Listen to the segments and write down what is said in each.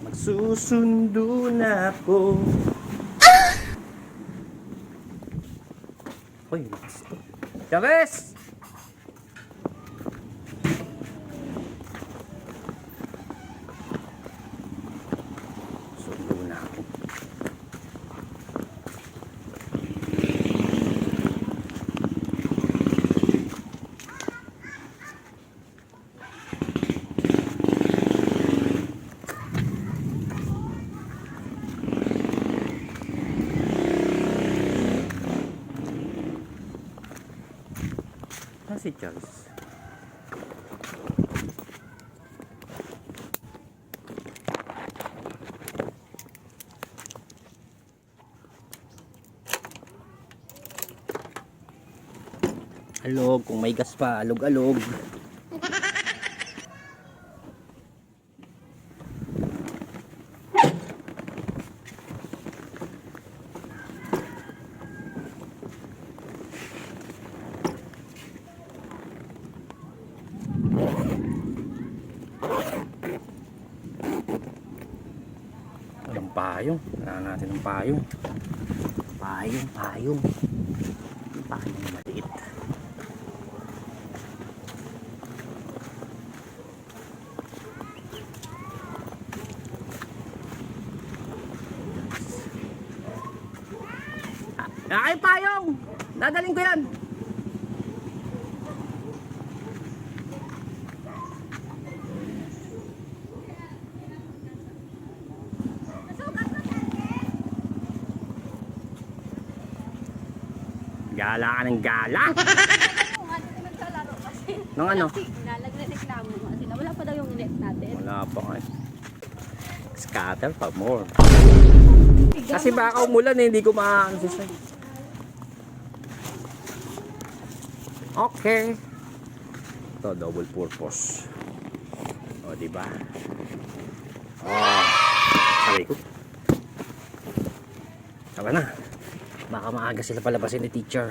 Magsusundo na ako. Uy, Chavez! Sundo na ako. Si Charles. Alog, kung may gas pa, alog-alog. Walang payong. Wala natin ng payong. Payong. Payong maliit. Ay, payong! Dadaling ko yan! Gala ka ng gala. Nung ano? Nagre-reklamo kasi wala pa daw yung net natin. Wala pa nga. Scatter pa more. Kasi baka umulan eh, hindi ko maano siya. Okay. Ito, double purpose. O, diba? Oh, sabi ko. Tama na. Baka maaga sila palabasin ni teacher.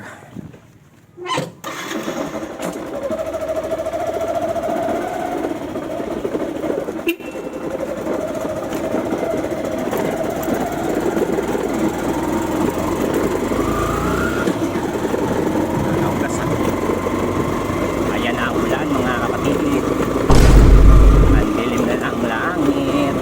Ayan ang ulan mga kapatid. Ang dilim na ang langit.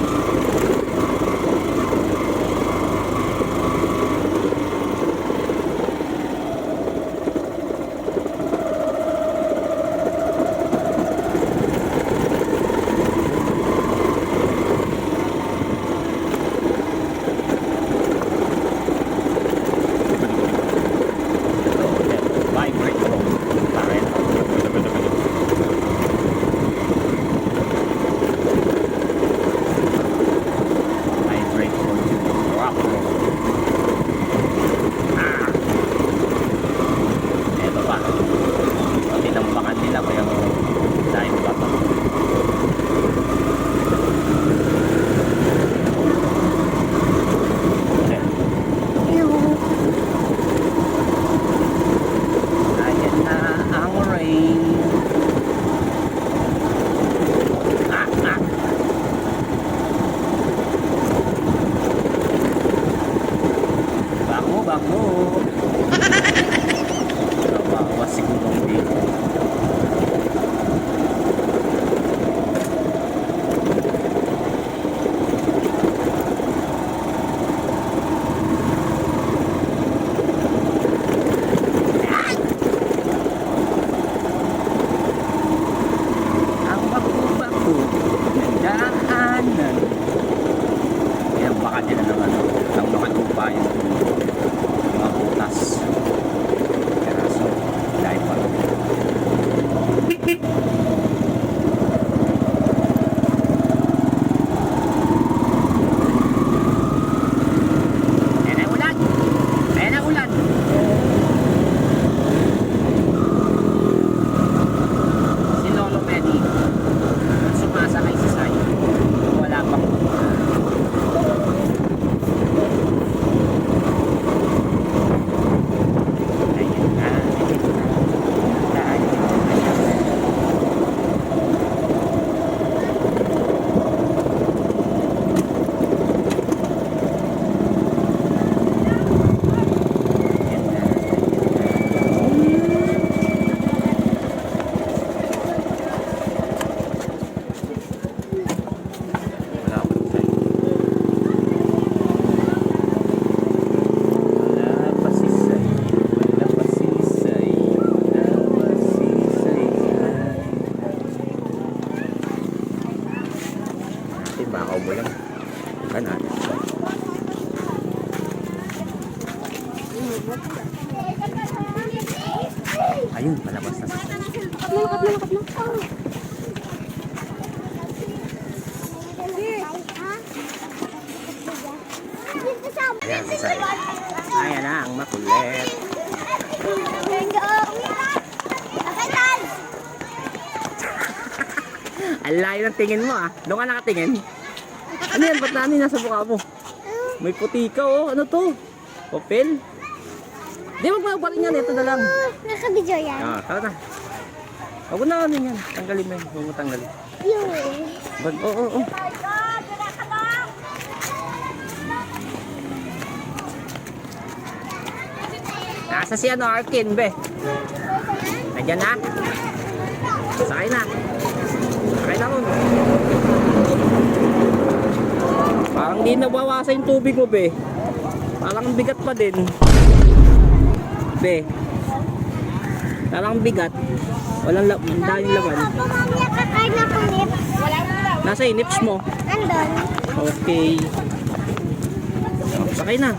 umulan. Ganun. Ayun, palabas na. Lakat na. Ayan, si Sai. Ayan na ang makulit. Ang layo ng tingin mo ah. Doon ka nakatingin. Ano yan? Ba't nani nasa mukha mo? May puti ka oh. Ano to? Popel? Di magbawa rin yan. Ito na lang. Nakabidyo yan. Ah, tara na. Huwag mo na ano yan. Tanggalin mo yan. Huwag mo tanggalin. Oo. Nasa si ano, Arkin, be. Nandiyan na. Sakay na. Sakay na ron. Parang di nabawasan yung tubig mo, be. Parang ang bigat pa din. Be. Parang ang bigat. Walang dahil laman. Mamaya kakain ako nips. Nasa yung nips mo. Andun. Okay. Sakay na.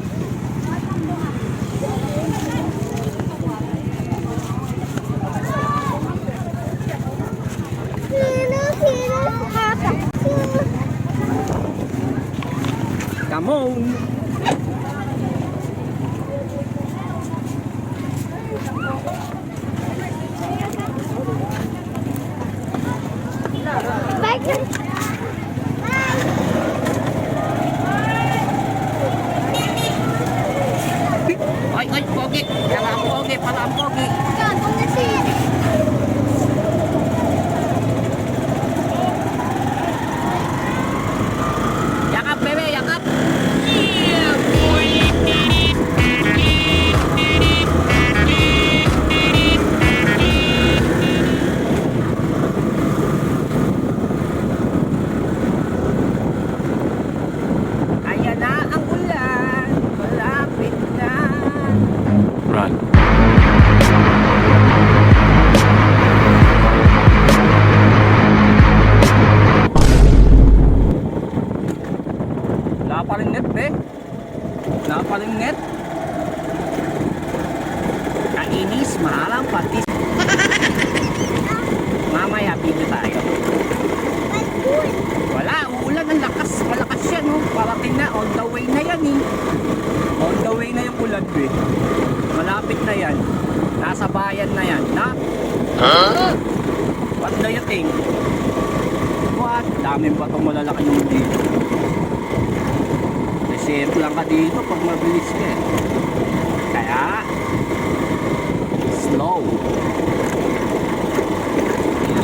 Come on. Ay, pogi. Pala ang pogi. Yan, kung nasi. Yakap, bebe, yakap. Ayan na ang ulan. Malapit na. Run. Wala pa rin net, be. Wala pa rin net. Kainis, mahalang patis. Mamaya, video tayo. Wala, uulan ang lakas. Malakas yan, oh. Parating na, on the way na yan, eh. On the way na yung ulan, be. Malapit na yan. Nasa bayan na yan, na? What do you think? What? Daming batong malalaki yung dito. Reserve lang ka dito pag mabilis ka eh. Kaya, slow.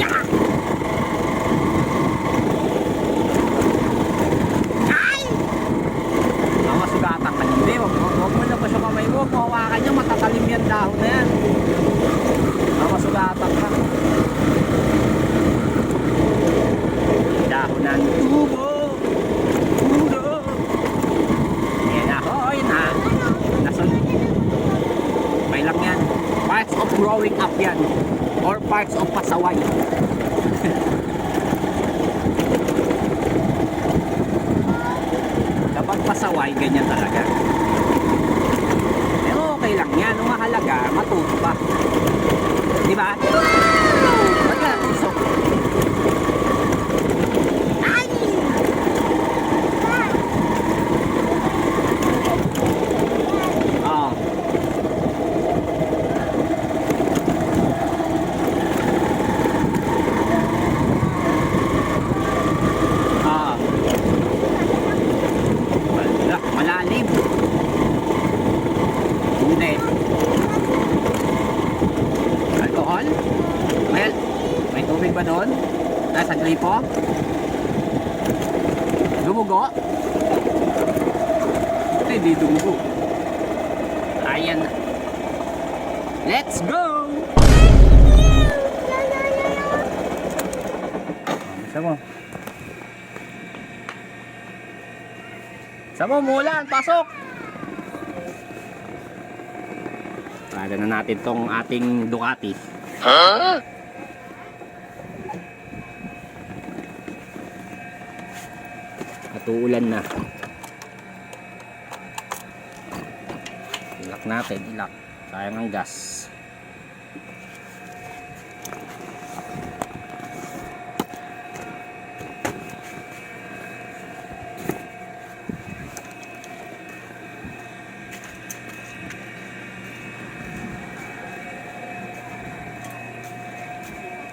Yeah! Ay! Masugatan ka hindi. Huwag mo na pa siya kamay mo. Mahawakan niya, matatalim yan dahon na yan. Masugatan ka. Dahon ng tubo. May lang yan. Parts of growing up yan. Or parts of pasaway. Kapag pasaway, ganyan talaga. Pero okay lang yan. Ang mahalaga, matuto pa. Diba? Ba't ka natusok? Malalim. Hindi. Alcohol? May tubig ba doon? Nasa gripo? Dumugo? Hindi dumugo. Ayan. Let's go! Bisa mo. Sama umulan, pasok! Para na natin tong ating Ducati. Huh? At uulan na. Ilak natin, ilak. Sayang ang gas.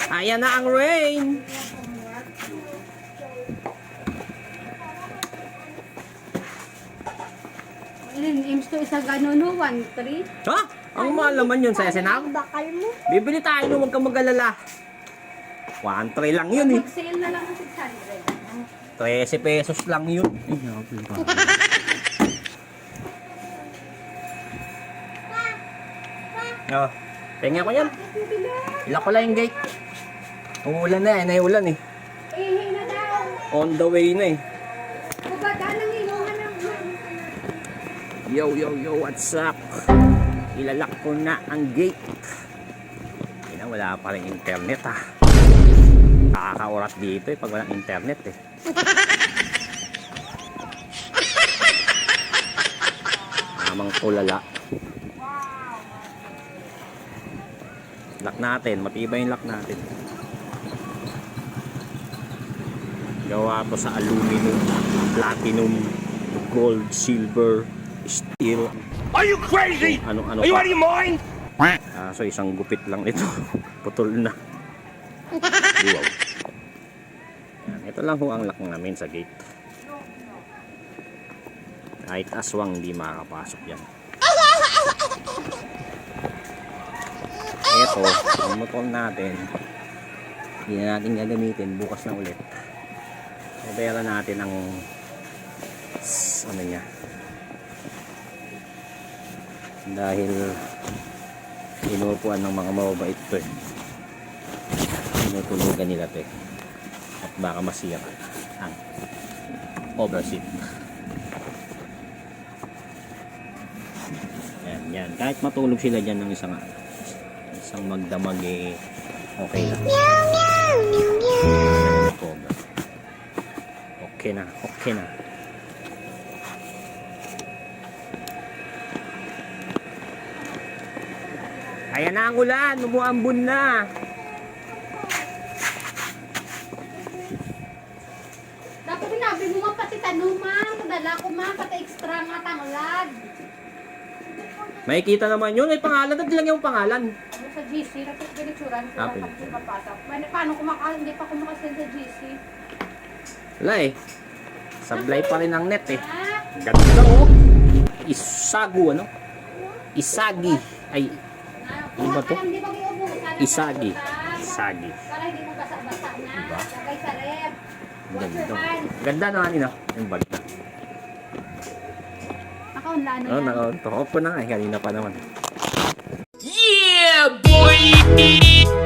Ayan na ang rain. Aims to isa ganun no, 1-3. Ha? Ang mahal naman yun sa SNR. Bakal mo. Bibili tayo nung huwag kang mag-alala. 1-3 lang yun eh. Mag-sale na lang ng 600. 13 pesos lang yun. Ay, nakapil pa. Oh, pengen ko yan. Ilak ko lang yung gate. Umuulan na eh, naiulan eh. Eh, na daw. On the way na eh. Bubada nang ilungan ng Yo, what's up? Ilalak ko na ang gate. Ina, wala pa rin internet ah. Nakakaurat dito eh pag walang internet eh. Namang tulala. Lock natin, matibay yung lock natin. Gawa to sa aluminum, platinum, gold, silver, steel. Are you crazy? Ano Are you pa. out of your mind? So isang gupit lang nito. Putol na. Wow. Yan, ito lang ho ang lock namin sa gate. Kahit aswang hindi makakapasok yan. Ito, ang motor natin, hindi na natin gagamitin, bukas na ulit. Pabera natin ang ano niya. Dahil inuupuan ng mga mababait to eh. Tinutulugan nila to eh. At baka masira ang overseat. Yan. Kahit matulog sila dyan ng isang magdamag eh, okay lang. Okay na. Ayan na ang ulan, umuambon na. Dapat sinabi mo nga pati tanuman. Kadala ko ma, pati extra nga tanglad. Makikita naman yun, may pangalan, lang yung pangalan. Ano sa GC, dapat ganitsuran ko Ah, lang pwede. papasok. Paano hindi pa kumakasend sa GC? Wala eh. Sablay pa rin ang net eh. Ah, Ganda oh. Isagu ano? Isagi. Ay, ano ba to? Hindi ba giubusan? Isagi. Isagi. Para hindi mo basa-basa na. Diba? Lagay sa rep. Ganda. Ganda na kanina. Yung bag na. Nakaunlaan na Oh, yan. naka-off ko na nga eh. Kanina pa naman. Yeah, boy!